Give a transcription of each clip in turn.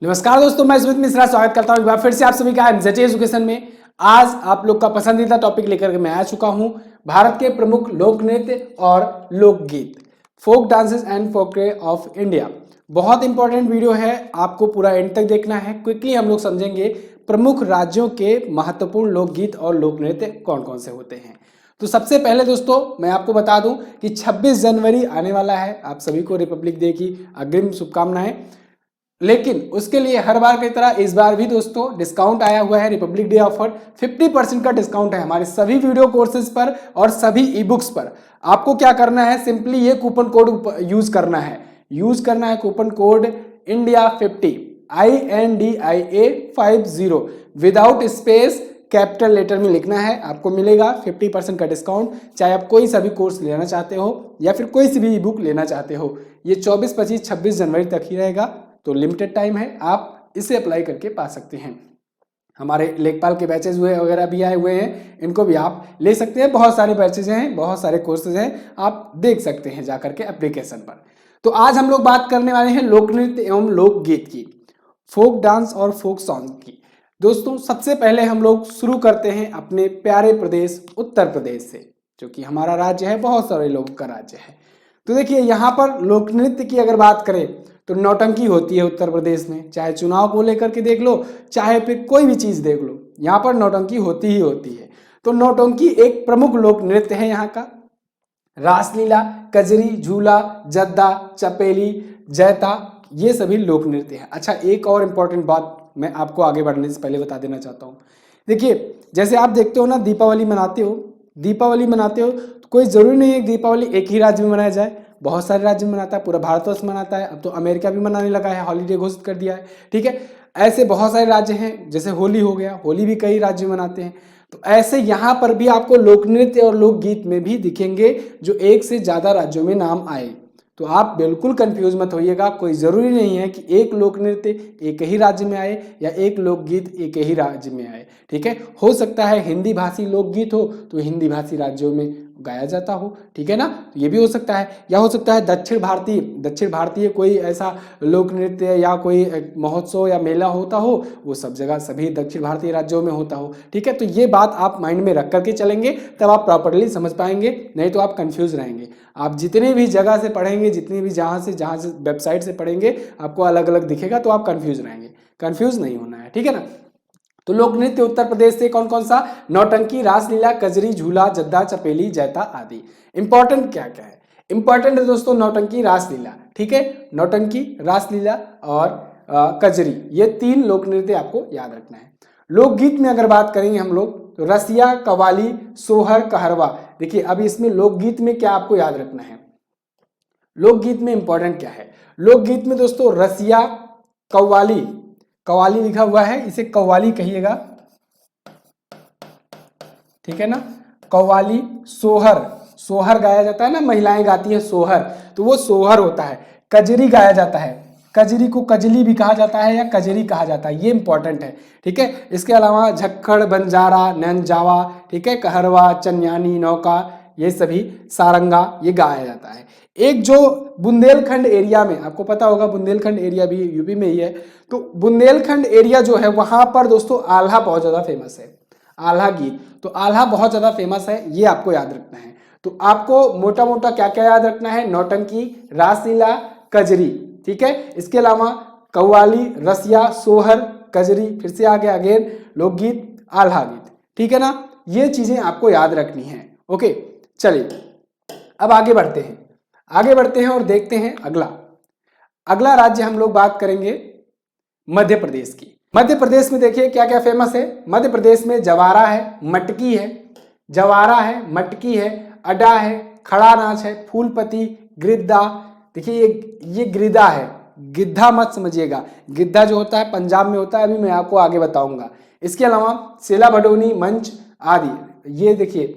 नमस्कार दोस्तों, मैं सुमित मिश्रा स्वागत करता हूं एक बार फिर से आप सभी का एमजेड एजुकेशन में। आज आप लोग का पसंदीदा टॉपिक लेकर के मैं आ चुका हूं, भारत के प्रमुख लोक नृत्य और लोकगीत, folk dances and folklore of India. बहुत इंपॉर्टेंट वीडियो है, आपको पूरा एंड तक देखना है। क्विकली हम लोग समझेंगे प्रमुख राज्यों के महत्वपूर्ण लोकगीत और लोक नृत्य कौन कौन से होते हैं। तो सबसे पहले दोस्तों मैं आपको बता दूं कि 26 जनवरी आने वाला है। आप सभी को रिपब्लिक डे की अग्रिम शुभकामनाएं। लेकिन उसके लिए हर बार की तरह इस बार भी दोस्तों डिस्काउंट आया हुआ है, रिपब्लिक डे ऑफर 50% का डिस्काउंट है हमारे सभी वीडियो कोर्सेज पर और सभी ई बुक्स पर। आपको क्या करना है, सिंपली ये कूपन कोड यूज करना है coupon code India fifty INDIA50 without space capital letter में लिखना है। आपको मिलेगा 50% का डिस्काउंट, चाहे आप कोई सा भी कोर्स लेना चाहते हो या फिर कोई सी भी ई बुक लेना चाहते हो। ये 24, 25, 26 जनवरी तक ही रहेगा, तो लिमिटेड टाइम है, आप इसे अप्लाई करके पा सकते हैं। हमारे लेखपाल के बैचेज हुए वगैरह भी आए हुए हैं, इनको भी आप ले सकते हैं। बहुत सारे बैचेज हैं, बहुत सारे कोर्सेज हैं, आप देख सकते हैं जाकर के एप्लीकेशन पर। तो आज हम लोग बात करने वाले हैं लोक नृत्य एवं लोकगीत की, फोक डांस और फोक सॉन्ग की। दोस्तों सबसे पहले हम लोग शुरू करते हैं अपने प्यारे प्रदेश उत्तर प्रदेश से, जो कि हमारा राज्य है, बहुत सारे लोगों का राज्य है। तो देखिए यहाँ पर लोक नृत्य की अगर बात करें तो नौटंकी होती है उत्तर प्रदेश में, चाहे चुनाव को लेकर के देख लो, चाहे फिर कोई भी चीज देख लो, यहाँ पर नौटंकी होती ही होती है। तो नौटंकी एक प्रमुख लोक नृत्य है यहाँ का। रासलीला, कजरी, झूला, जद्दा, चपेली, जैता, ये सभी लोक नृत्य है। अच्छा, एक और इम्पोर्टेंट बात मैं आपको आगे बढ़ने से पहले बता देना चाहता हूँ। देखिए जैसे आप देखते हो ना, दीपावली मनाते हो तो कोई जरूरी नहीं है दीपावली एक ही राज्य में मनाया जाए, बहुत सारे राज्य में मनाता है, पूरा भारतवर्ष मनाता है। अब तो अमेरिका भी मनाने लगा है, हॉलीडे घोषित कर दिया है, ठीक है। ऐसे बहुत सारे राज्य हैं, जैसे होली हो गया, होली भी कई राज्य मनाते हैं। तो ऐसे यहाँ पर भी आपको लोक नृत्य और लोकगीत में भी दिखेंगे जो एक से ज्यादा राज्यों में नाम आए। तो आप बिल्कुल कंफ्यूज मत होइएगा, कोई जरूरी नहीं है कि एक लोक नृत्य एक ही राज्य में आए या एक लोकगीत एक ही राज्य में आए, ठीक है। हो सकता है हिंदी भाषी लोकगीत हो तो हिंदी भाषी राज्यों में गाया जाता हो, ठीक है ना, तो ये भी हो सकता है। या हो सकता है दक्षिण भारतीय कोई ऐसा लोक नृत्य या कोई महोत्सव या मेला होता हो, वो सब जगह सभी दक्षिण भारतीय राज्यों में होता हो, ठीक है। तो ये बात आप माइंड में रख करके चलेंगे, तब आप प्रॉपरली समझ पाएंगे, नहीं तो आप कंफ्यूज रहेंगे। आप जितने भी जगह से पढ़ेंगे, जितनी भी जहाँ से वेबसाइट से पढ़ेंगे, आपको अलग अलग दिखेगा, तो आप कंफ्यूज रहेंगे। कंफ्यूज नहीं होना है, ठीक है ना। तो लोक नृत्य उत्तर प्रदेश से कौन कौन सा? नौटंकी, रासलीला, कजरी, झूला, जद्दा, चपेली, जैता आदि। इंपॉर्टेंट क्या क्या है? इंपॉर्टेंट है दोस्तों नौटंकी, रासलीला, ठीक है। नौटंकी, रासलीला और कजरी, ये 3 लोक नृत्य आपको याद रखना है। लोकगीत में अगर बात करेंगे हम लोग तो रसिया, कव्वाली, सोहर, कहरवा। देखिए अब इसमें लोकगीत में क्या आपको याद रखना है, लोकगीत में इंपॉर्टेंट क्या है? लोकगीत में दोस्तों रसिया, कव्वाली, कव्वाली लिखा हुआ है, इसे कव्वाली कहिएगा, ठीक है ना। कव्वाली, सोहर, सोहर गाया जाता है ना, महिलाएं गाती हैं सोहर, तो वो सोहर होता है। कजरी गाया जाता है, कजरी को कजली भी कहा जाता है या कजरी कहा जाता है, ये इंपॉर्टेंट है, ठीक है। इसके अलावा झक्खड़, बंजारा, नैनजावा, ठीक है, कहरवा, चन्यानी, नौका, ये सभी, सारंगा, ये गाया जाता है। एक जो बुंदेलखंड एरिया में, आपको पता होगा बुंदेलखंड एरिया भी यूपी में ही है, तो बुंदेलखंड एरिया जो है वहां पर दोस्तों आल्हा बहुत ज्यादा फेमस है, आल्हा गीत, तो आल्हा बहुत ज्यादा फेमस है, ये आपको याद रखना है। तो आपको मोटा मोटा क्या क्या याद रखना है? नौटंकी, रासलीला, कजरी, ठीक है। इसके अलावा कव्वाली, रसिया, सोहर, कजरी, फिर से आगे अगेन लोकगीत, आल्हा गीत, ठीक है ना। ये चीजें आपको याद रखनी है, ओके। चलिए अब आगे बढ़ते हैं और देखते हैं अगला राज्य हम लोग बात करेंगे मध्य प्रदेश की। मध्य प्रदेश में देखिए क्या क्या फेमस है। मध्य प्रदेश में जवारा है, मटकी है, जवारा है, मटकी है, अड्डा है, खड़ा नाच है, फूलपति, गिद्धा। देखिए ये गिद्धा है, गिद्धा मत समझिएगा, गिद्धा जो होता है पंजाब में होता है, अभी मैं आपको आगे बताऊंगा। इसके अलावा सेला भडोनी, मंच आदि। ये देखिए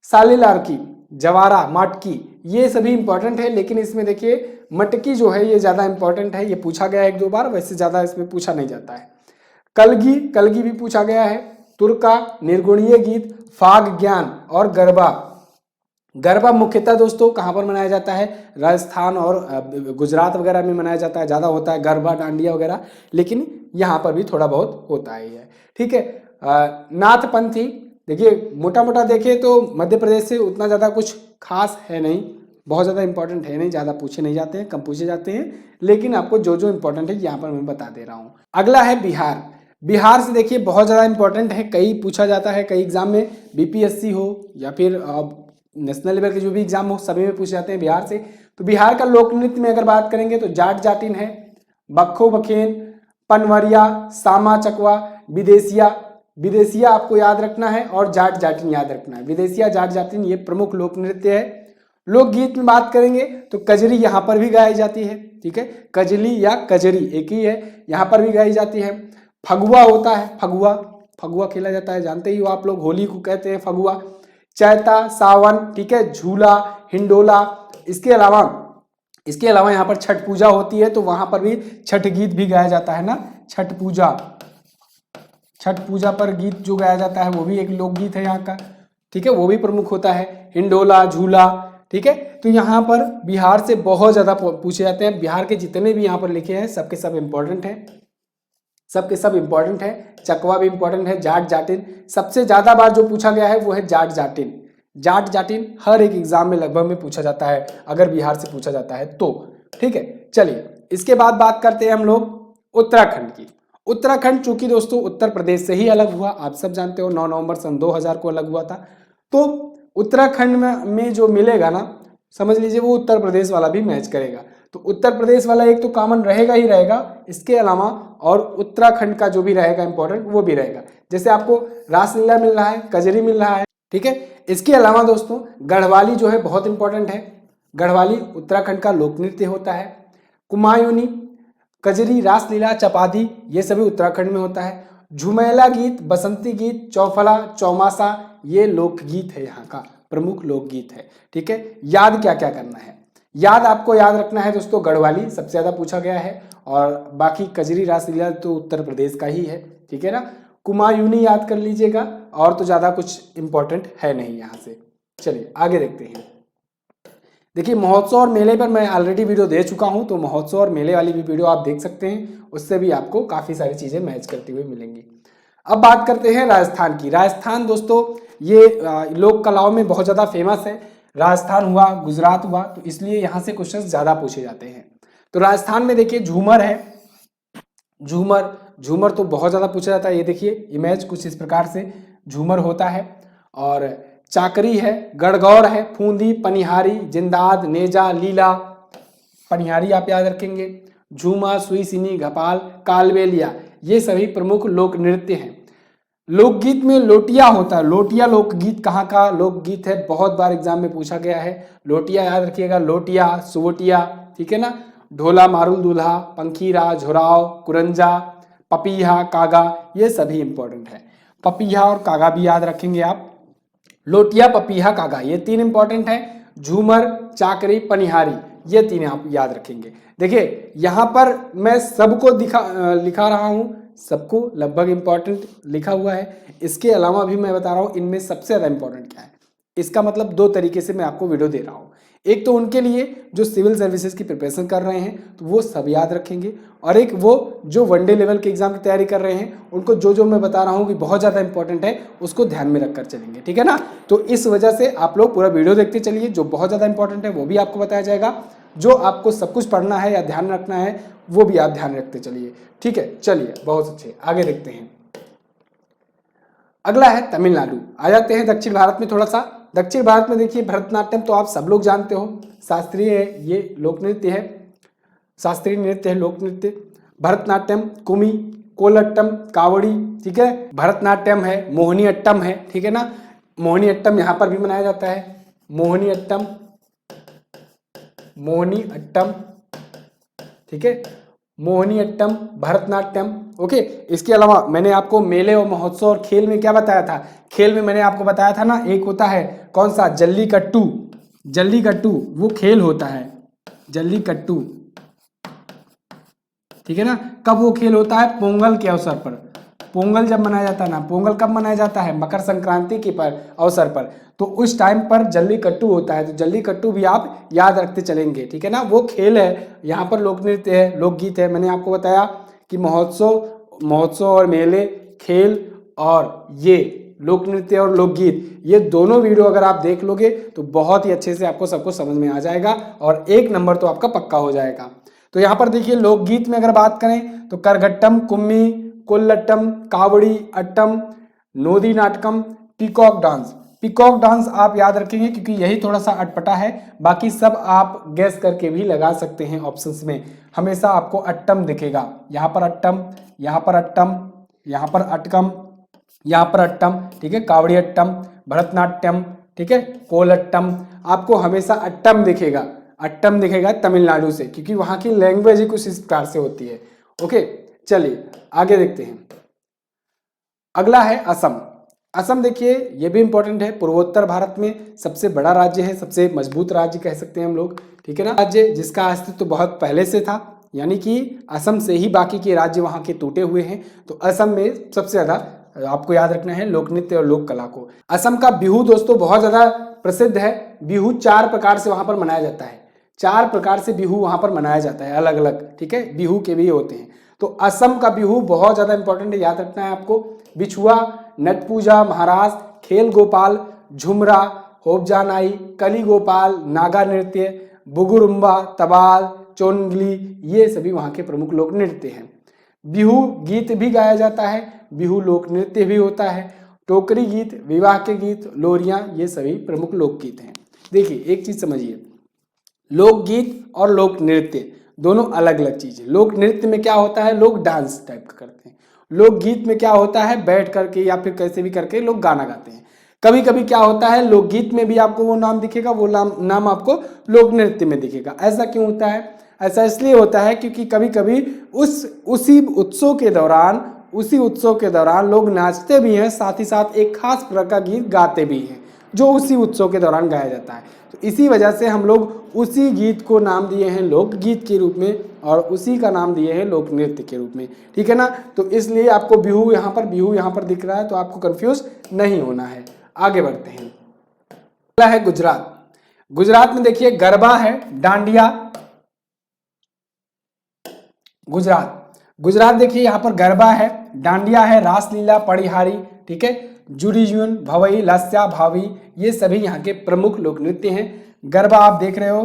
सालीलारकी, जवारा, मटकी, ये सभी इंपॉर्टेंट है, लेकिन इसमें देखिए मटकी जो है ये ज्यादा इंपॉर्टेंट है, ये पूछा गया है 1-2 बार, वैसे ज्यादा इसमें पूछा नहीं जाता है। कलगी भी पूछा गया है, तुरका, निर्गुणीय गीत, फाग ज्ञान और गरबा, गरबा मुख्यतः दोस्तों कहाँ पर मनाया जाता है, राजस्थान और गुजरात वगैरह में मनाया जाता है, ज़्यादा होता है गरबा डांडिया वगैरह, लेकिन यहाँ पर भी थोड़ा बहुत होता ही है। ठीक है। नाथपंथी, देखिए मोटा मोटा देखें तो मध्य प्रदेश से उतना ज़्यादा कुछ खास है नहीं, बहुत ज़्यादा इंपॉर्टेंट है नहीं, ज़्यादा पूछे नहीं जाते हैं, कम पूछे जाते हैं, लेकिन आपको जो जो इंपॉर्टेंट है यहाँ पर मैं बता दे रहा हूँ। अगला है बिहार। बिहार से देखिए बहुत ज़्यादा इंपॉर्टेंट है, कई पूछा जाता है, कई एग्जाम में, बीपीएससी हो या फिर नेशनल लेवल के जो भी एग्जाम हो सभी में पूछे जाते हैं बिहार से। तो बिहार का लोक नृत्य में अगर बात करेंगे तो जाट जाटिन है, बखो बखेन, पनवरिया, सामा चकवा, विदेशिया। विदेशिया आपको याद रखना है और जाट जाटिन याद रखना है। विदेशिया, जाट जाटिन ये प्रमुख लोक नृत्य है। लोकगीत में बात करेंगे तो कजरी यहाँ पर भी गाई जाती है। ठीक है, कजली या कजरी एक ही है, यहाँ पर भी गाई जाती है। फगुआ होता है, फगुआ, फगुआ खेला जाता है, जानते ही हो आप लोग, होली को कहते हैं फगुआ। चैता, सावन, ठीक है, झूला, हिंडोला। इसके अलावा यहाँ पर छठ पूजा होती है तो वहां पर भी छठ गीत भी गाया जाता है ना, छठ पूजा, छठ पूजा पर गीत जो गाया जाता है वो भी एक लोकगीत है यहाँ का। ठीक है, वो भी प्रमुख होता है, हिंडोला, झूला। ठीक है, तो यहाँ पर बिहार से बहुत ज्यादा पूछे जाते हैं। बिहार के जितने भी यहाँ पर लिखे हैं सबके सब इंपॉर्टेंट है, सबके सब इंपॉर्टेंट है। चकवा भी इंपॉर्टेंट है, जाट जाटिन सबसे ज्यादा बार जो पूछा गया है वो है जाट जाटिन। जाट जाटिन हर एक एग्जाम में लगभग में पूछा जाता है अगर बिहार से पूछा जाता है तो। ठीक है, चलिए इसके बाद बात करते हैं हम लोग उत्तराखंड की। उत्तराखंड चूंकि दोस्तों उत्तर प्रदेश से ही अलग हुआ, आप सब जानते हो 9 नवंबर सन 2000 को अलग हुआ था, तो उत्तराखंड में जो मिलेगा ना, समझ लीजिए वो उत्तर प्रदेश वाला भी मैच करेगा। तो उत्तर प्रदेश वाला एक तो कॉमन रहेगा ही रहेगा, इसके अलावा और उत्तराखंड का जो भी रहेगा इंपॉर्टेंट वो भी रहेगा। जैसे आपको रासलीला मिल रहा है, कजरी मिल रहा है। ठीक है, इसके अलावा दोस्तों गढ़वाली जो है बहुत इंपॉर्टेंट है। गढ़वाली उत्तराखंड का लोक नृत्य होता है। कुमायूनी, कजरी, रासलीला, चपादी ये सभी उत्तराखंड में होता है। झुमेला गीत, बसंती गीत, चौफला, चौमासा ये लोकगीत है, यहाँ का प्रमुख लोकगीत है। ठीक है, याद क्या क्या करना है, याद आपको याद रखना है दोस्तों, गढ़वाली सबसे ज्यादा पूछा गया है और बाकी कजरी, रासलीला तो उत्तर प्रदेश का ही है। ठीक है ना, कुमायूनी याद कर लीजिएगा और तो ज्यादा कुछ इंपॉर्टेंट है नहीं यहाँ से। चलिए आगे देखते हैं। देखिए महोत्सव और मेले पर मैं ऑलरेडी वीडियो दे चुका हूं, तो महोत्सव और मेले वाली भी वीडियो आप देख सकते हैं, उससे भी आपको काफी सारी चीजें मैच करती हुई मिलेंगी। अब बात करते हैं राजस्थान की। राजस्थान दोस्तों ये लोक कलाओं में बहुत ज्यादा फेमस है। राजस्थान हुआ, गुजरात हुआ, तो इसलिए यहाँ से क्वेश्चन ज्यादा पूछे जाते हैं। तो राजस्थान में देखिए झूमर है, झूमर, झूमर तो बहुत ज्यादा पूछा जाता है। ये देखिए इमेज कुछ इस प्रकार से झूमर होता है। और चाकरी है, गणगौर है, फूंदी, पनिहारी, जिंदाद, नेजा, लीला। पनिहारी आप याद रखेंगे, झूमा, सुई सिनी, घपाल, कालबेलिया ये सभी प्रमुख लोक नृत्य हैं। लोकगीत में लोटिया होता है। लोटिया लोकगीत कहाँ का लोकगीत है, बहुत बार एग्जाम में पूछा गया है। लोटिया याद रखिएगा, लोटिया, सुवटिया। ठीक है ना, ढोला, मारुल दूल्हा, पंखीरा, झुराव, कुरंजा, पपीहा, कागा ये सभी इंपॉर्टेंट है। पपीहा और कागा भी याद रखेंगे आप। लोटिया, पपीहा, कागा ये तीन इंपॉर्टेंट है। झूमर, चाकरी, पनिहारी ये तीन आप याद रखेंगे। देखिए यहां पर मैं सबको लिखा रहा हूं, सबको लगभग इंपॉर्टेंट लिखा हुआ है। इसके अलावा भी मैं बता रहा हूं इनमें सबसे ज्यादा इंपॉर्टेंट क्या है। इसका मतलब दो तरीके से मैं आपको वीडियो दे रहा हूं। एक तो उनके लिए जो सिविल सर्विसेज की प्रिपरेशन कर रहे हैं तो वो सब याद रखेंगे, और एक वो जो वनडे लेवल के एग्जाम की तैयारी कर रहे हैं उनको जो जो मैं बता रहा हूँ कि बहुत ज़्यादा इंपॉर्टेंट है उसको ध्यान में रखकर चलेंगे। ठीक है ना, तो इस वजह से आप लोग पूरा वीडियो देखते चलिए, जो बहुत ज़्यादा इंपॉर्टेंट है वो भी आपको बताया जाएगा, जो आपको सब कुछ पढ़ना है या ध्यान रखना है वो भी आप ध्यान रखते चलिए। ठीक है, चलिए बहुत अच्छे, आगे देखते हैं। अगला है तमिलनाडु। आ जाते हैं दक्षिण भारत में थोड़ा सा। दक्षिण भारत में देखिए भरतनाट्यम तो आप सब लोग जानते हो, शास्त्रीय है, ये लोक नृत्य है, शास्त्रीय नृत्य है, लोक नृत्य। भरतनाट्यम, कुमी, कोलट्टम, कावड़ी। ठीक है, भरतनाट्यम है, मोहिनी अट्टम है। ठीक है ना, मोहिनी अट्टम यहाँ पर भी मनाया जाता है। मोहिनी अट्टम, मोहिनी अट्टम। ठीक है, मोहिनी अट्टम, भरतनाट्यम। ओके, इसके अलावा मैंने आपको मेले और महोत्सव और खेल में क्या बताया था। खेल में मैंने आपको बताया था ना, एक होता है कौन सा, जल्लीकट्टू। जल्लीकट्टू वो खेल होता है, जल्लीकट्टू। ठीक है ना, कब वो खेल होता है, पोंगल के अवसर पर। पोंगल जब मनाया जाता है ना, पोंगल कब मनाया जाता है, मकर संक्रांति के पर अवसर पर, तो उस टाइम पर जल्लीकट्टू होता है, तो जल्लीकट्टू भी आप याद रखते चलेंगे, ठीक है ना। वो खेल है, यहाँ पर लोक नृत्य है, लोकगीत है। मैंने आपको बताया कि महोत्सव और मेले, खेल और ये लोक नृत्य और लोकगीत, ये दोनों वीडियो अगर आप देख लोगे तो बहुत ही अच्छे से आपको सबको समझ में आ जाएगा और 1 नंबर तो आपका पक्का हो जाएगा। तो यहाँ पर देखिए लोकगीत में अगर बात करें तो Karagattam, Kummi, Kolattam, Kavadi, Attam, Nodi Natakam, peacock dance. Peacock dance आप याद रखेंगे क्योंकि यही थोड़ा सा अटपटा है, बाकी सब आप गैस करके भी लगा सकते हैं ऑप्शंस में। हमेशा आपको अट्टम दिखेगा, यहाँ पर अट्टम, यहाँ पर अट्टम, यहाँ पर अटकम, यहाँ पर अट्टम, ठीक है, कावड़ी अट्टम, भरतनाट्यम, ठीक है, कोलट्टम, आपको हमेशा अट्टम दिखेगा। अट्टम दिखेगा तमिलनाडु से, क्योंकि वहां की लैंग्वेज ही कुछ इस प्रकार से होती है। ओके, चलिए आगे देखते हैं। अगला है असम। असम देखिए ये भी इंपॉर्टेंट है, पूर्वोत्तर भारत में सबसे बड़ा राज्य है, सबसे मजबूत राज्य कह सकते हैं हम लोग, ठीक है ना। राज्य जिसका अस्तित्व बहुत पहले से था, यानी कि असम से ही बाकी के राज्य वहां के टूटे हुए हैं। तो असम में सबसे ज्यादा आपको याद रखना है लोक नृत्य और लोक कला को। असम का बिहू दोस्तों बहुत ज्यादा प्रसिद्ध है। बिहू 4 प्रकार से वहां पर मनाया जाता है, 4 प्रकार से बिहू वहां पर मनाया जाता है अलग अलग, ठीक है, बिहू के भी होते हैं। तो असम का बिहू बहुत ज्यादा इंपॉर्टेंट है, याद रखना है आपको। बिछुआ, नट पूजा, महाराज, खेल गोपाल, झुमरा, होपजानाई, कली गोपाल, नागा नृत्य, बुगुरुम्बा, तबाल, चोनगली, ये सभी वहां के प्रमुख लोक नृत्य हैं। बिहू गीत भी गाया जाता है, बिहू लोक नृत्य भी होता है, टोकरी गीत, विवाह के गीत, लोरियां, ये सभी प्रमुख लोकगीत हैं। देखिए एक चीज समझिए, लोकगीत और लोक नृत्य दोनों अलग अलग चीज है। लोक नृत्य में क्या होता है, लोग डांस टाइप का करते हैं। लोकगीत में क्या होता है, बैठ करके या फिर कैसे भी करके लोग गाना गाते हैं। कभी कभी क्या होता है, लोकगीत में भी आपको वो नाम दिखेगा, वो नाम आपको लोक नृत्य में दिखेगा। ऐसा क्यों होता है, ऐसा इसलिए होता है क्योंकि कभी कभी उसी उत्सव के दौरान लोग नाचते भी हैं, साथ ही साथ एक खास प्रकार का गीत गाते भी हैं जो उसी उत्सव के दौरान गाया जाता है। तो इसी वजह से हम लोग उसी गीत को नाम दिए हैं लोकगीत के रूप में और उसी का नाम दिए हैं लोक नृत्य के रूप में, ठीक है ना। तो इसलिए आपको बिहू यहाँ पर दिख रहा है, तो आपको कंफ्यूज नहीं होना है। आगे बढ़ते हैं। अगला है गुजरात। गुजरात में देखिए गरबा है, डांडिया। गुजरात देखिए यहाँ पर गरबा है, डांडिया है, रासलीला, पड़िहारी, ठीक है, जुड़ीजून, भवई, लस्या, भावी, ये सभी यहाँ के प्रमुख लोक नृत्य हैं। गरबा आप देख रहे हो,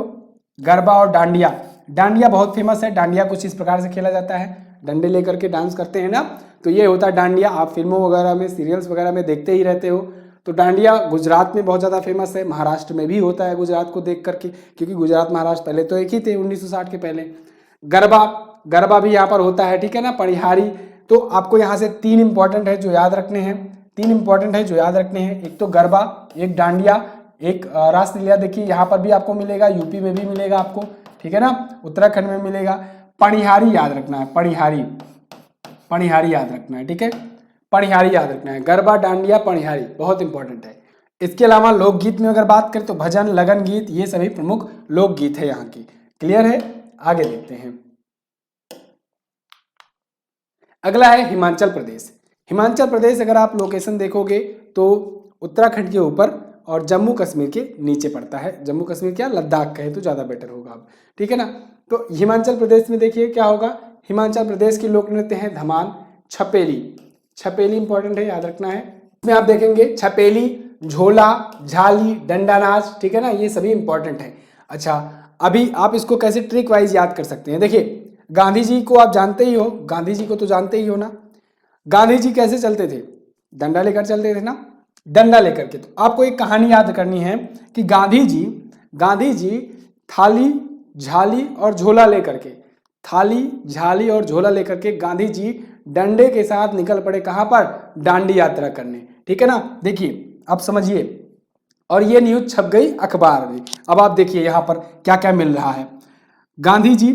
गरबा और डांडिया। डांडिया बहुत फेमस है, डांडिया कुछ इस प्रकार से खेला जाता है, डंडे लेकर के डांस करते हैं ना, तो ये होता है डांडिया। आप फिल्मों वगैरह में, सीरियल्स वगैरह में देखते ही रहते हो। तो डांडिया गुजरात में बहुत ज़्यादा फेमस है, महाराष्ट्र में भी होता है गुजरात को देख करके, क्योंकि गुजरात महाराष्ट्र पहले तो एक ही थे 1960 के पहले। गरबा भी यहाँ पर होता है, ठीक है ना। पड़िहारी, तो आपको यहाँ से 3 इंपॉर्टेंट है जो याद रखने हैं, एक तो गरबा, एक डांडिया, एक रासलीला। देखिए यहाँ पर भी आपको मिलेगा, यूपी में भी मिलेगा आपको, ठीक है ना, उत्तराखंड में मिलेगा। पड़िहारी याद रखना है, पड़िहारी याद रखना है, ठीक है, पड़िहारी याद रखना है। गरबा, डांडिया, पड़िहारी बहुत इंपॉर्टेंट है। इसके अलावा लोकगीत में अगर बात करें तो भजन, लगन गीत, ये सभी प्रमुख लोकगीत है यहाँ की। क्लियर है, आगे देखते हैं। अगला है हिमाचल प्रदेश। हिमाचल प्रदेश अगर आप लोकेशन देखोगे तो उत्तराखंड के ऊपर और जम्मू कश्मीर के नीचे पड़ता है। जम्मू कश्मीर क्या, लद्दाख कहे तो ज़्यादा बेटर होगा अब, ठीक है ना। तो हिमाचल प्रदेश में देखिए क्या होगा, हिमाचल प्रदेश की लोक नृत्य है धमाल, छपेली इंपॉर्टेंट है, याद रखना है। इसमें आप देखेंगे छपेली, झोला, झाली, डंडा नाच, ठीक है ना, ये सभी इंपॉर्टेंट है। अच्छा, अभी आप इसको कैसे ट्रिक वाइज याद कर सकते हैं। देखिए गांधी जी को आप जानते ही हो, गांधी जी को तो जानते ही हो ना। गांधी जी कैसे चलते थे, डंडा लेकर चलते थे ना, डंडा लेकर के। तो आपको एक कहानी याद करनी है कि गांधी जी थाली, झाली और झोला लेकर के गांधी जी डंडे के साथ निकल पड़े, कहां पर, दांडी यात्रा करने, ठीक है ना। देखिए आप समझिए, और ये न्यूज छप गई अखबार में। अब आप देखिए यहाँ पर क्या क्या मिल रहा है। गांधी जी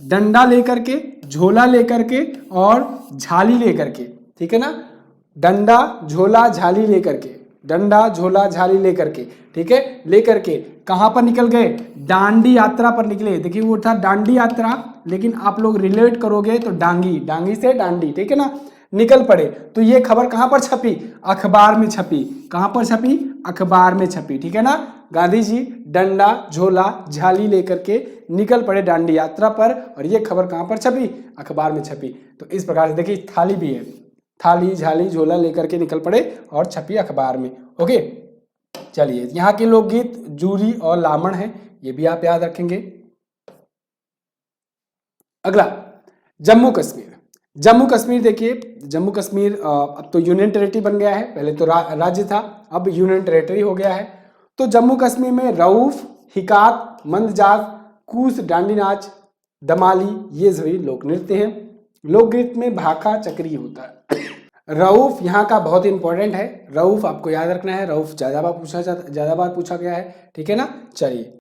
डंडा लेकर के, झोला लेकर के और झाली लेकर के, ठीक है ना, डंडा, झोला, झाली लेकर के, डंडा झोला झाली लेकर के, ठीक है, लेकर के कहां पर निकल गए, डांडी यात्रा पर निकले। देखिए वो था डांडी यात्रा, लेकिन आप लोग रिलेट करोगे तो डांगी, डांगी से डांडी, ठीक है ना, निकल पड़े। तो ये खबर कहां पर छपी, अखबार में छपी। कहां पर छपी, अखबार में छपी, ठीक है ना। गांधी जी डंडा झोला झाली लेकर के निकल पड़े डांडी यात्रा पर, और ये खबर कहां पर छपी, अखबार में छपी। तो इस प्रकार से देखिए थाली भी है, थाली झाली झोला लेकर के निकल पड़े और छपी अखबार में। ओके, चलिए यहाँ के लोकगीत जूरी और लामण है, ये भी आप याद रखेंगे। अगला जम्मू कश्मीर। जम्मू कश्मीर देखिए, जम्मू कश्मीर अब तो यूनियन टेरिटरी बन गया है, पहले तो राज्य था, अब यूनियन टेरिटरी हो गया है। तो जम्मू कश्मीर में रऊफ, हिकात, मंदजात, कूस, डांडी नाच, दमाली, ये सभी लोक नृत्य हैं। लोकगीत में भाखा चक्री होता है। रऊफ यहाँ का बहुत इंपॉर्टेंट है, रऊफ आपको याद रखना है, रऊफ ज्यादा बार पूछा गया है, ठीक है ना। चलिए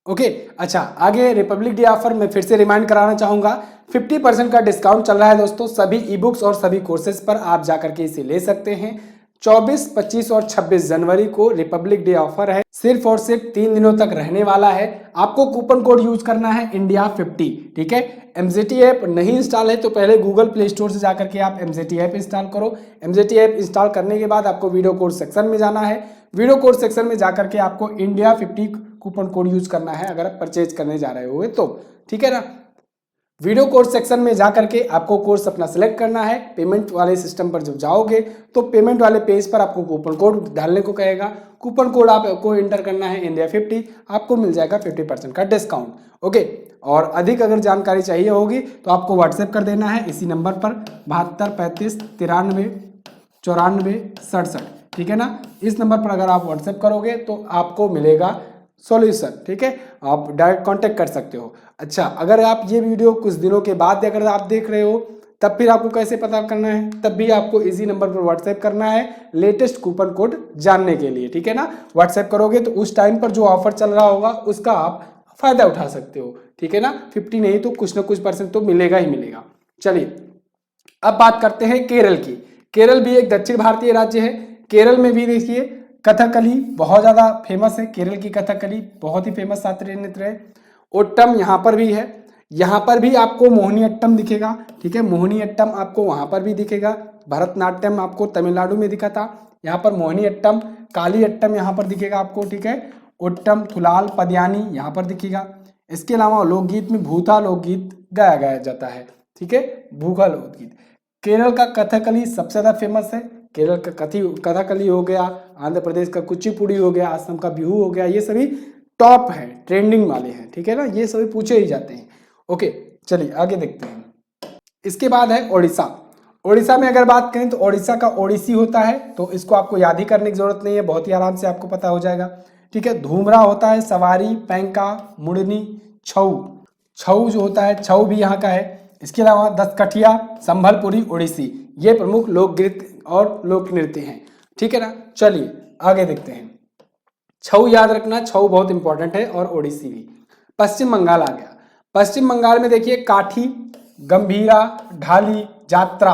ओके, अच्छा आगे रिपब्लिक डे ऑफर मैं फिर से रिमाइंड कराना चाहूंगा, 50% का डिस्काउंट चल रहा है दोस्तों सभी ई बुक्स और सभी कोर्सेज पर, आप जाकर के इसे ले सकते हैं। 24, 25 और 26 जनवरी को रिपब्लिक डे ऑफर है, सिर्फ और सिर्फ 3 दिनों तक रहने वाला है। आपको कूपन कोड यूज करना है इंडिया 50, ठीक है। एमजेटी ऐप नहीं इंस्टॉल है तो पहले गूगल प्ले स्टोर से जाकर के आप एमजेटी ऐप इंस्टॉल करो। एमजेटी ऐप इंस्टॉल करने के बाद आपको वीडियो कोड सेक्शन में जाना है, वीडियो कोड सेक्शन में जाकर के आपको इंडिया 50 कूपन कोड यूज करना है अगर आप परचेज करने जा रहे हो तो, ठीक है ना। वीडियो कोर्स सेक्शन में जाकर के आपको कोर्स अपना सिलेक्ट करना है। पेमेंट वाले सिस्टम पर जब जाओगे तो पेमेंट वाले पेज पर आपको कूपन कोड डालने को कहेगा, कूपन कोड आपको एंटर करना है इंडिया 50, आपको मिल जाएगा 50% का डिस्काउंट। ओके, और अधिक अगर जानकारी चाहिए होगी तो आपको व्हाट्सएप कर देना है इसी नंबर पर 72 35 93 94 67, ठीक है ना। इस नंबर पर अगर आप व्हाट्सएप करोगे तो आपको मिलेगा सॉल्यूशन, ठीक है, आप डायरेक्ट कांटेक्ट कर सकते हो। अच्छा, अगर आप ये वीडियो कुछ दिनों के बाद अगर आप देख रहे हो तब फिर आपको कैसे पता करना है, तब भी आपको इसी नंबर पर व्हाट्सएप करना है लेटेस्ट कूपन कोड जानने के लिए, ठीक है ना। व्हाट्सएप करोगे तो उस टाइम पर जो ऑफर चल रहा होगा उसका आप फायदा उठा सकते हो, ठीक है ना। 50 नहीं तो कुछ ना कुछ % तो मिलेगा ही मिलेगा। चलिए अब बात करते हैं केरल की। केरल भी एक दक्षिण भारतीय राज्य है। केरल में भी देखिए कथकली बहुत ज्यादा फेमस है, केरल की कथकली बहुत ही फेमस शास्त्रीय नृत्य है। ओट्टम यहाँ पर भी है, यहाँ पर भी आपको मोहिनीअट्टम दिखेगा, ठीक है, मोहिनीअट्टम आपको वहां पर भी दिखेगा। भरतनाट्यम आपको तमिलनाडु में दिखा था, यहाँ पर मोहिनीअट्टम, कालीअट्टम यहाँ पर दिखेगा आपको, ठीक है। ओट्टम, थुलाल, पदयानी यहाँ पर दिखेगा। इसके अलावा लोकगीत में भूथा लोकगीत गाया जाता है, ठीक है, भूखा लोकगीत। केरल का कथकली सबसे ज्यादा फेमस है, केरल का कथकली हो गया, आंध्र प्रदेश का कुचिपुड़ी हो गया, असम का बिहू हो गया, ये सभी टॉप है, ट्रेंडिंग वाले हैं, ठीक है ना, ये सभी पूछे ही जाते हैं। ओके, चलिए आगे देखते हैं। इसके बाद है ओडिशा। ओडिशा में अगर बात करें तो ओडिशा का ओडिसी होता है, तो इसको आपको याद ही करने की जरूरत नहीं है, बहुत ही आराम से आपको पता हो जाएगा, ठीक है। धूमरा होता है, सवारी, पैंका, मुड़नी, छऊ, छऊ जो होता है, छऊ भी यहाँ का है। इसके अलावा दसकठिया, संभलपुरी, ओडिसी, ये प्रमुख लोकगीत और लोक नृत्य हैं, ठीक है ना। चलिए आगे देखते हैं। छऊ याद रखना, छऊ बहुत इंपॉर्टेंट है, और ओडिसी भी। पश्चिम बंगाल आ गया। पश्चिम बंगाल में देखिए काठी, गंभीरा, ढाली, जात्रा,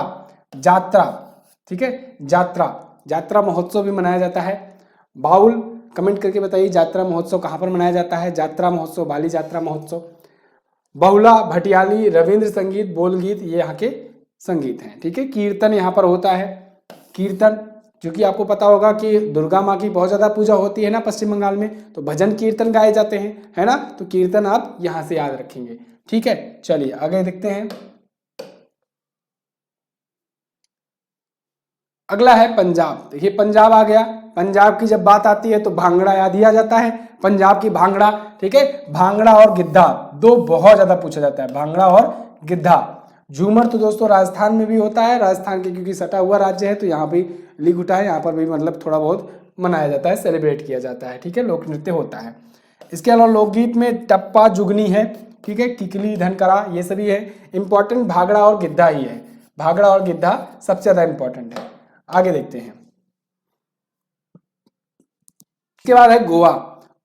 जात्रा, ठीक है, जात्रा, जात्रा महोत्सव भी मनाया जाता है। बाउल, कमेंट करके बताइए जात्रा महोत्सव कहाँ पर मनाया जाता है। जात्रा महोत्सव, बाली जात्रा महोत्सव। बहुला, भटियाली, रविंद्र संगीत, बोल गीत, ये यहाँ के संगीत हैं, ठीक है। कीर्तन यहाँ पर होता है, कीर्तन, क्योंकि आपको पता होगा कि दुर्गा माँ की बहुत ज्यादा पूजा होती है ना पश्चिम बंगाल में, तो भजन कीर्तन गाए जाते हैं, है ना, तो कीर्तन आप यहां से याद रखेंगे, ठीक है। चलिए आगे देखते हैं। अगला है पंजाब। देखिए पंजाब आ गया। पंजाब की जब बात आती है तो भांगड़ा याद ही आ जाता है, पंजाब की भांगड़ा, ठीक है। भांगड़ा और गिद्धा दो बहुत ज्यादा पूछा जाता है, भांगड़ा और गिद्धा। झूमर तो दोस्तों राजस्थान में भी होता है, राजस्थान के क्योंकि सटा हुआ राज्य है तो यहाँ भी लिख उठा है, यहाँ पर भी मतलब थोड़ा बहुत मनाया जाता है, सेलिब्रेट किया जाता है, ठीक है, लोक नृत्य होता है। इसके अलावा लोकगीत में टप्पा, जुगनी है, ठीक है, किकली, धनकरा, ये सभी है। इंपॉर्टेंट भांगड़ा और गिद्धा ही है, भांगड़ा और गिद्धा सबसे ज्यादा इंपॉर्टेंट है। आगे देखते हैं। इसके बाद है गोवा।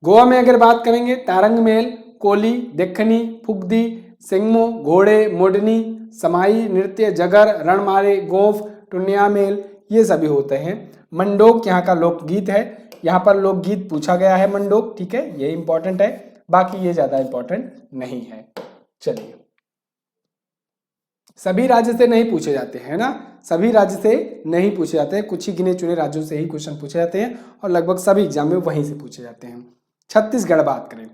गोवा में अगर बात करेंगे तारंग मेल, कोली, देखनी, फुगदी, सिंगमो, घोड़े, मोडनी, समाई नृत्य, जगर, रणमारे, गोफ, टुनिया मेल, ये सभी होते हैं। मंडोक यहाँ का लोकगीत है, यहाँ पर लोकगीत पूछा गया है मंडोक, ठीक है, ये इंपॉर्टेंट है, बाकी ये ज्यादा इंपॉर्टेंट नहीं है। चलिए, सभी राज्य से नहीं पूछे जाते हैं ना, सभी राज्य से नहीं पूछे जाते हैं, कुछ ही गिने चुने राज्यों से ही क्वेश्चन पूछे जाते हैं और लगभग सभी एग्जाम में वहीं से पूछे जाते हैं। छत्तीसगढ़ बात करें,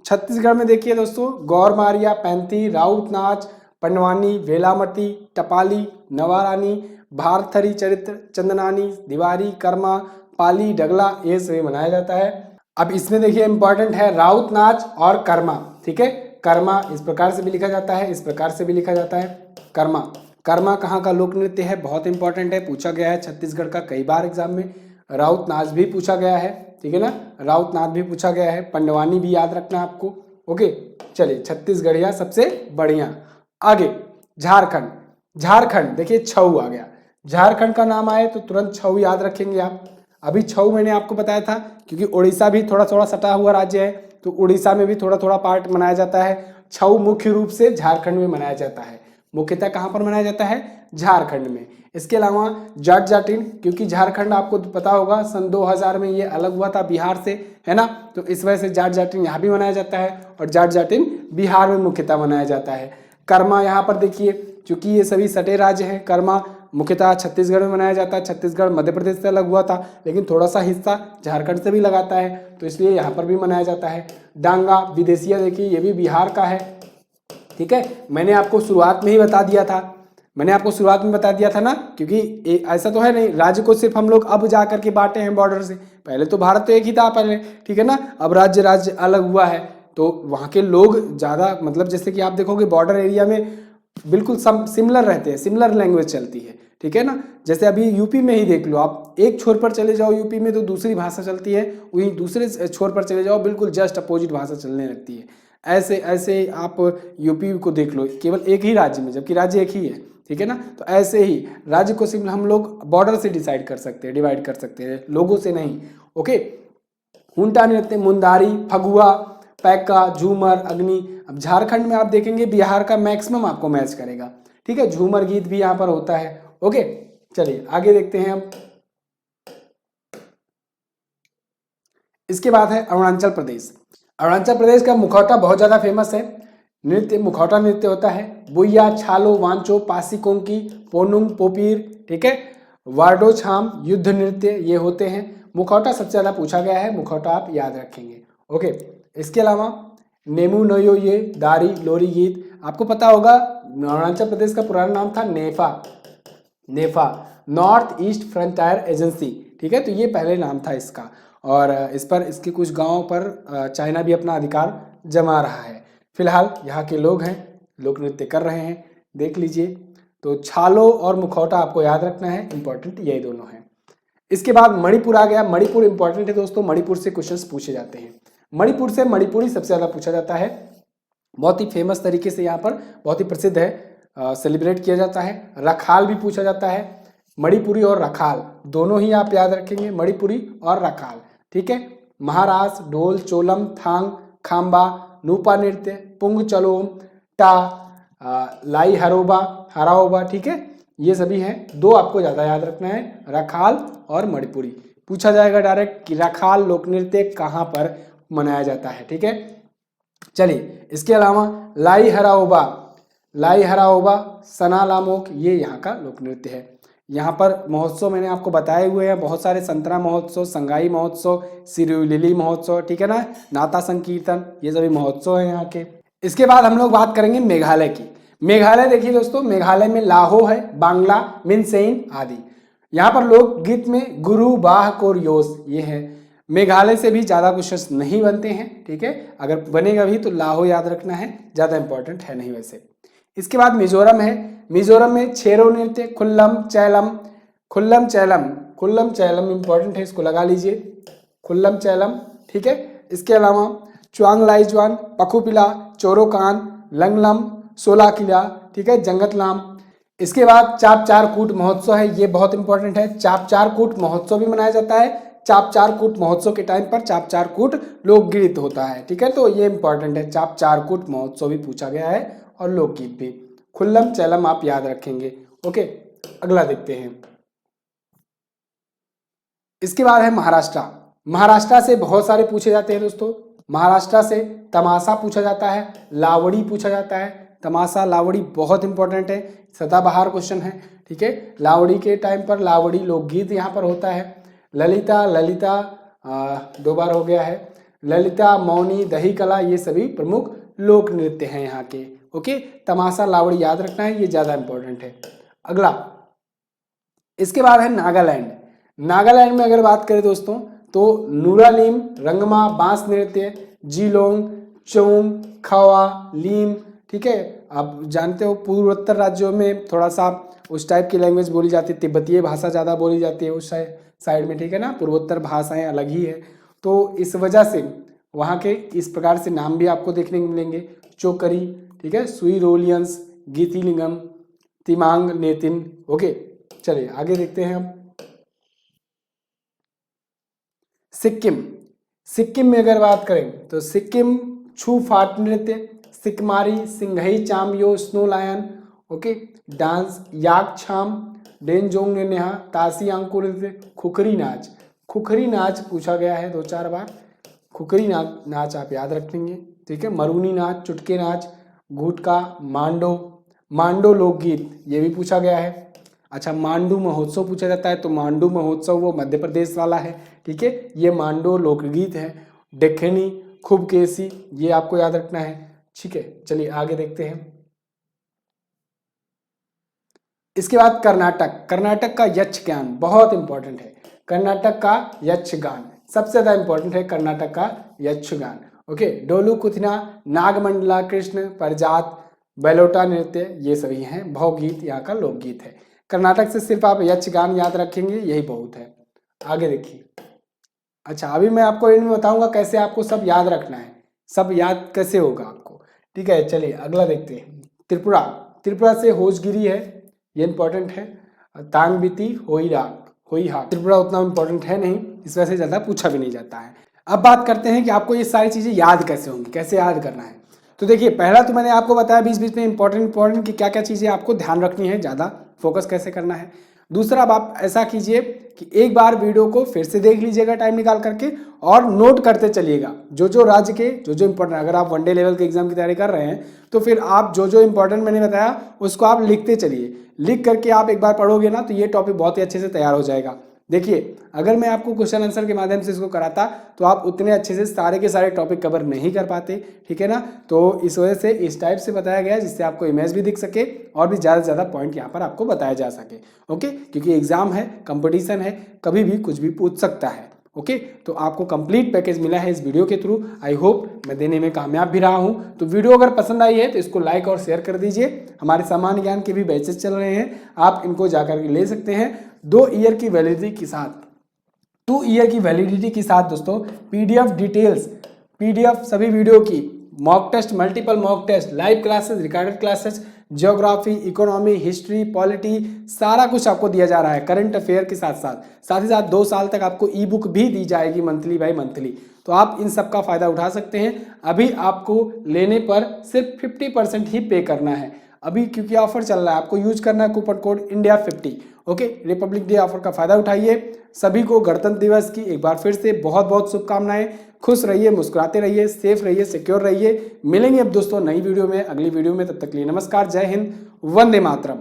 छत्तीसगढ़ में देखिए दोस्तों, गौरमारिया, पैंती, राउत नाच, पंडवानी, वेलामती, टपाली, नवारानी, भारथरी चरित्र, चंदनानी, दिवारी, कर्मा, पाली, डगला, ये सभी मनाया जाता है। अब इसमें देखिए इंपॉर्टेंट है राउत नाच और कर्मा, ठीक है, कर्मा इस प्रकार से भी लिखा जाता है, इस प्रकार से भी लिखा जाता है कर्मा। कर्मा कहाँ का लोक नृत्य है, बहुत इंपॉर्टेंट है, पूछा गया है छत्तीसगढ़ का कई बार एग्जाम में। राउत नाच भी पूछा गया है, ठीक है ना, राउत नाच भी पूछा गया है, पंडवानी भी याद रखना है आपको। ओके, चलिए, छत्तीसगढ़िया सबसे बढ़िया। आगे झारखंड, झारखंड देखिए छऊ आ गया, झारखंड का नाम आए तो तुरंत छऊ याद रखेंगे आप। अभी छऊ मैंने आपको बताया था क्योंकि उड़ीसा भी थोड़ा थोड़ा सटा हुआ राज्य है, तो उड़ीसा में भी थोड़ा थोड़ा पार्ट मनाया जाता है। छऊ मुख्य रूप से झारखंड में मनाया जाता है, मुख्यतः कहाँ पर मनाया जाता है, झारखंड में। इसके अलावा जाट जाटिन, क्योंकि झारखंड आपको पता होगा सन 2000 में ये अलग हुआ था बिहार से, है ना, तो इस वजह से जाट जाटिन यहाँ भी मनाया जाता है और जाट जाटिन बिहार में मुख्यतः मनाया जाता है। कर्मा यहाँ पर देखिए, क्योंकि ये सभी सटे राज्य हैं, कर्मा मुख्यतः छत्तीसगढ़ में मनाया जाता है। छत्तीसगढ़ मध्य प्रदेश से अलग हुआ था, लेकिन थोड़ा सा हिस्सा झारखंड से भी लगाता है, तो इसलिए यहाँ पर भी मनाया जाता है। डांगा विदेशिया देखिए, ये भी बिहार का है, ठीक है, मैंने आपको शुरुआत में ही बता दिया था, मैंने आपको शुरुआत में बता दिया था ना, क्योंकि ऐसा तो है नहीं राज्य को सिर्फ हम लोग अब जा करके बांटे हैं बॉर्डर से, पहले तो भारत तो एक ही था पहले, ठीक है ना, अब राज्य राज्य अलग हुआ है, तो वहाँ के लोग ज़्यादा, मतलब जैसे कि आप देखोगे बॉर्डर एरिया में बिल्कुल सिमिलर रहते हैं, सिमिलर लैंग्वेज चलती है, ठीक है ना। जैसे अभी यूपी में ही देख लो आप, एक छोर पर चले जाओ यूपी में तो दूसरी भाषा चलती है, वहीं दूसरे छोर पर चले जाओ बिल्कुल जस्ट अपोजिट भाषा चलने लगती है। ऐसे ऐसे आप यूपी को देख लो, केवल एक ही राज्य में, जबकि राज्य एक ही है, ठीक है ना, तो ऐसे ही राज्य को सिर्फ हम लोग बॉर्डर से डिसाइड कर सकते हैं, डिवाइड कर सकते हैं, लोगों से नहीं। ओके, हुंटा नृत्य, मुंदारी, फगुआ, पैका, झूमर, अग्नि। अब झारखंड में आप देखेंगे बिहार का मैक्सिमम आपको मैच करेगा, ठीक है, झूमर गीत भी यहाँ पर होता है। ओके, चलिए आगे देखते हैं हम। इसके बाद है अरुणाचल प्रदेश। अरुणाचल प्रदेश का मुखौटा बहुत ज़्यादा फेमस है, नृत्य मुखौटा नृत्य होता है। बुइया, छालो, वांचो, पासी कोंकी, पोनुंग, पोपीर, ठीक है, वार्डो छाम, युद्ध नृत्य, ये होते हैं। मुखौटा सबसे ज़्यादा पूछा गया है, मुखौटा आप याद रखेंगे। ओके, इसके अलावा नेमू नयो, ये दारी, लोरी गीत, आपको पता होगा अरुणाचल प्रदेश का पुराना नाम था नेफा, नेफा नॉर्थ ईस्ट फ्रंटायर एजेंसी, ठीक है, तो ये पहले नाम था इसका, और इस पर इसके कुछ गांवों पर चाइना भी अपना अधिकार जमा रहा है। फिलहाल यहाँ के लोग हैं, लोक नृत्य कर रहे हैं, देख लीजिए। तो छालो और मुखौटा आपको याद रखना है, इंपॉर्टेंट यही दोनों हैं। इसके बाद मणिपुर आ गया। मणिपुर इंपॉर्टेंट है दोस्तों, मणिपुर से क्वेश्चंस पूछे जाते हैं, मणिपुर से मणिपुरी सबसे ज़्यादा पूछा जाता है, बहुत ही फेमस तरीके से यहाँ पर बहुत ही प्रसिद्ध है, सेलिब्रेट किया जाता है। रखाल भी पूछा जाता है, मणिपुरी और रखाल दोनों ही आप याद रखेंगे, मणिपुरी और रखाल, ठीक है। महारास, ढोल, चोलम, थांग, खाम्बा, नूपा नृत्य, पुंग चलोम, टा, लाई हरोबा, हराओबा, ठीक है, ये सभी हैं। दो आपको ज़्यादा याद रखना है, रखाल और मणिपुरी। पूछा जाएगा डायरेक्ट कि रखाल लोक नृत्य कहाँ पर मनाया जाता है, ठीक है। चलिए, इसके अलावा लाई हराओबा, लाई हराओबा, सना लामोक, ये यहाँ का लोक नृत्य है। यहाँ पर महोत्सव मैंने आपको बताए हुए हैं बहुत सारे, संतरा महोत्सव, संगाई महोत्सव, सिरुलिली महोत्सव, ठीक है ना, नाता संकीर्तन, ये सभी महोत्सव हैं यहाँ के। इसके बाद हम लोग बात करेंगे मेघालय की। मेघालय देखिए दोस्तों, मेघालय में लाहो है, बांग्ला, मिनसेइन आदि। यहाँ पर लोक गीत में गुरु, बाह, कोर, योस, ये है। मेघालय से भी ज़्यादा क्वेश्चंस नहीं बनते हैं, ठीक है, अगर बनेगा भी तो लाहो याद रखना है, ज़्यादा इंपॉर्टेंट है नहीं वैसे। इसके बाद मिजोरम है। मिजोरम में छेरो नृत्य, खुल्लम चैलम, खुल्लम चैलम, खुल्लम चैलम इंपॉर्टेंट है, इसको लगा लीजिए, खुल्लम चैलम, ठीक है। इसके अलावा च्वांग लाइज्वान, पखुपिला, चोरोकान, लंगलम, सोला किला, ठीक है, जंगतलाम। इसके बाद चाप चार कूट महोत्सव है, ये बहुत इंपॉर्टेंट है, चाप चार कूट महोत्सव भी मनाया जाता है। चाप चार कूट महोत्सव के टाइम पर चाप चार कूट लोकगीत होता है, ठीक है, तो ये इंपॉर्टेंट है, चाप चार कूट महोत्सव भी पूछा गया है और लोकगीत भी। खुल्लम चैलम आप याद रखेंगे। ओके, अगला देखते हैं। इसके बाद है महाराष्ट्र। महाराष्ट्र से बहुत सारे पूछे जाते हैं दोस्तों। महाराष्ट्र से तमाशा पूछा जाता है, लावड़ी पूछा जाता है। तमाशा लावड़ी बहुत इंपॉर्टेंट है, सदाबहार क्वेश्चन है, ठीक है। लावड़ी के टाइम पर लावड़ी लोकगीत यहाँ पर होता है। ललिता, ललिता 2 बार हो गया है। ललिता, मौनी, दही कला, ये सभी प्रमुख लोक नृत्य हैं यहाँ के। ओके, तमाशा लावड़ी याद रखना है, ये ज़्यादा इंपॉर्टेंट है। अगला, इसके बाद है नागालैंड। नागालैंड में अगर बात करें दोस्तों तो नूरालीम, रंगमा, बांस नृत्य, जीलोंग, चोंग, खवा, लीम, ठीक है। आप जानते हो पूर्वोत्तर राज्यों में थोड़ा सा उस टाइप की लैंग्वेज बोली जाती है, तिब्बतीय भाषा ज़्यादा बोली जाती है उस साइड में, ठीक है ना। पूर्वोत्तर भाषाएं अलग ही है, तो इस वजह से वहाँ के इस प्रकार से नाम भी आपको देखने को मिलेंगे। चोकरी, ठीक है, सुइरोलियंस, गीतिलिंगम, तिमांग, नेतिन। ओके, चलिए आगे देखते हैं हम। सिक्किम। सिक्किम में अगर बात करें तो सिक्किम छू फाट नृत्य, Sikmari, Singhi Chamyo, snow lion, okay, dance, yak Chham, Denzong Neha, Tashi Angko नृत्य, खुखरी नाच। खुखरी नाच पूछा गया है 2-4 बार, खुखरी नाच आप याद रखेंगे, ठीक है। मरूनी नाच, चुटके नाच, गुटका, मांडो, मांडो लोकगीत, ये भी पूछा गया है। अच्छा, मांडू महोत्सव पूछा जाता है, तो मांडू महोत्सव वो मध्य प्रदेश वाला है, ठीक है। ये मांडो लोकगीत है। डेक्कनी, खूब केसी, ये आपको याद रखना है, ठीक है। चलिए आगे देखते हैं। इसके बाद कर्नाटक। कर्नाटक का यक्षगान बहुत इंपॉर्टेंट है। कर्नाटक का यक्षगान सबसे ज्यादा इंपॉर्टेंट है, कर्नाटक का यक्षगान। ओके, डोलू कुथना, नागमंडला, कृष्ण, परजात, बैलोटा नृत्य, ये सभी हैं भावगीत, यहाँ का लोकगीत है। कर्नाटक से सिर्फ आप यक्षगान याद रखेंगे, यही बहुत है। आगे देखिए। अच्छा, अभी मैं आपको इनमें बताऊंगा कैसे आपको सब याद रखना है, सब याद कैसे होगा आपको, ठीक है। चलिए अगला देखते हैं। त्रिपुरा। त्रिपुरा से होजगिरी है, ये इंपॉर्टेंट है। तांगबीती, होईहा। त्रिपुरा उतना इंपॉर्टेंट है नहीं, इस वजह से ज़्यादा पूछा भी नहीं जाता है। अब बात करते हैं कि आपको ये सारी चीज़ें याद कैसे होंगी, कैसे याद करना है। तो देखिए, पहला तो मैंने आपको बताया बीच बीच में इंपॉर्टेंट कि क्या क्या चीज़ें आपको ध्यान रखनी है, ज़्यादा फोकस कैसे करना है। दूसरा, आप ऐसा कीजिए कि एक बार वीडियो को फिर से देख लीजिएगा टाइम निकाल करके, और नोट करते चलिएगा जो जो राज्य के जो इंपॉर्टेंट, अगर आप वनडे लेवल के एग्जाम की तैयारी कर रहे हैं तो फिर आप जो जो इंपॉर्टेंट मैंने बताया उसको आप लिखते चलिए। लिख करके आप एक बार पढ़ोगे ना तो ये टॉपिक बहुत ही अच्छे से तैयार हो जाएगा। देखिए, अगर मैं आपको क्वेश्चन आंसर के माध्यम से इसको कराता तो आप उतने अच्छे से सारे के सारे टॉपिक कवर नहीं कर पाते, ठीक है ना। तो इस वजह से इस टाइप से बताया गया है जिससे आपको इमेज भी दिख सके और भी ज़्यादा से ज़्यादा पॉइंट यहाँ पर आपको बताया जा सके। ओके, क्योंकि एग्जाम है, कंपटीशन है, कभी भी कुछ भी पूछ सकता है। ओके, तो आपको कंप्लीट पैकेज मिला है इस वीडियो के थ्रू। आई होप मैं देने में कामयाब भी रहा हूँ। तो वीडियो अगर पसंद आई है तो इसको लाइक और शेयर कर दीजिए। हमारे सामान्य ज्ञान के भी बैचेस चल रहे हैं, आप इनको जाकर के ले सकते हैं 2 ईयर की वैलिडिटी के साथ। 2 ईयर की वैलिडिटी के साथ दोस्तों पीडीएफ डिटेल्स, पीडीएफ सभी वीडियो की, mock test, multiple mock test, live classes, recorded classes, geography, economy, history, polity, सारा कुछ आपको दिया जा रहा है करंट अफेयर के साथ ही साथ 2 साल तक आपको ई बुक भी दी जाएगी मंथली बाय मंथली। तो आप इन सब का फायदा उठा सकते हैं। अभी आपको लेने पर सिर्फ 50% ही पे करना है अभी, क्योंकि ऑफर चल रहा है। आपको यूज करना है coupon code India fifty. Okay, republic day offer का फायदा उठाइए। सभी को गणतंत्र दिवस की एक बार फिर से बहुत बहुत शुभकामनाएं। खुश रहिए, मुस्कुराते रहिए, सेफ रहिए, सिक्योर रहिए। मिलेंगे अब दोस्तों नई वीडियो में, अगली वीडियो में। तब तक के लिए नमस्कार, जय हिंद, वंदे मातरम।